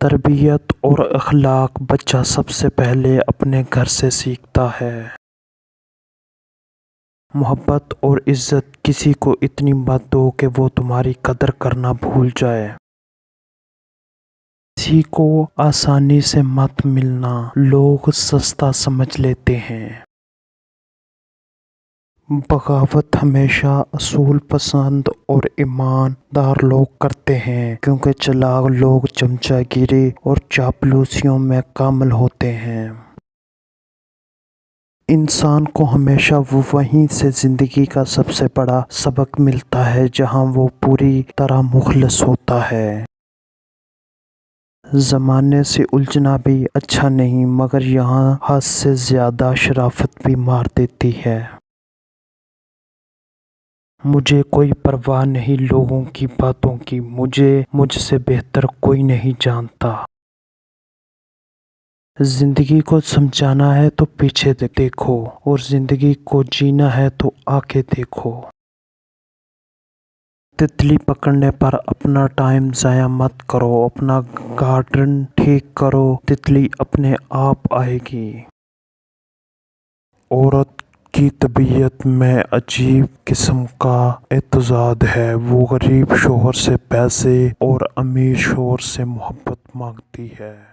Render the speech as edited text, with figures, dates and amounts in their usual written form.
تربیت اور اخلاق بچہ سب سے پہلے اپنے گھر سے سیکھتا ہے۔ محبت اور عزت کسی کو اتنی مت دو کہ وہ تمہاری قدر کرنا بھول جائے۔ کسی کو آسانی سے مت ملنا، لوگ سستا سمجھ لیتے ہیں۔ بغاوت ہمیشہ اصول پسند اور ایماندار لوگ کرتے ہیں، کیونکہ چلاک لوگ چمچہ گیری اور چاپلوسیوں میں کامل ہوتے ہیں۔ انسان کو ہمیشہ وہیں سے زندگی کا سب سے بڑا سبق ملتا ہے جہاں وہ پوری طرح مخلص ہوتا ہے۔ زمانے سے الجھنا بھی اچھا نہیں، مگر یہاں حد سے زیادہ شرافت بھی مار دیتی ہے۔ مجھے کوئی پرواہ نہیں لوگوں کی باتوں کی، مجھ سے بہتر کوئی نہیں جانتا۔ زندگی کو سمجھنا ہے تو پیچھے دیکھو، اور زندگی کو جینا ہے تو آگے دیکھو۔ تتلی پکڑنے پر اپنا ٹائم ضائع مت کرو، اپنا گارڈن ٹھیک کرو، تتلی اپنے آپ آئے گی۔ عورت کی طبیعت میں عجیب قسم کا اعتزاز ہے، وہ غریب شوہر سے پیسے اور امیر شوہر سے محبت مانگتی ہے۔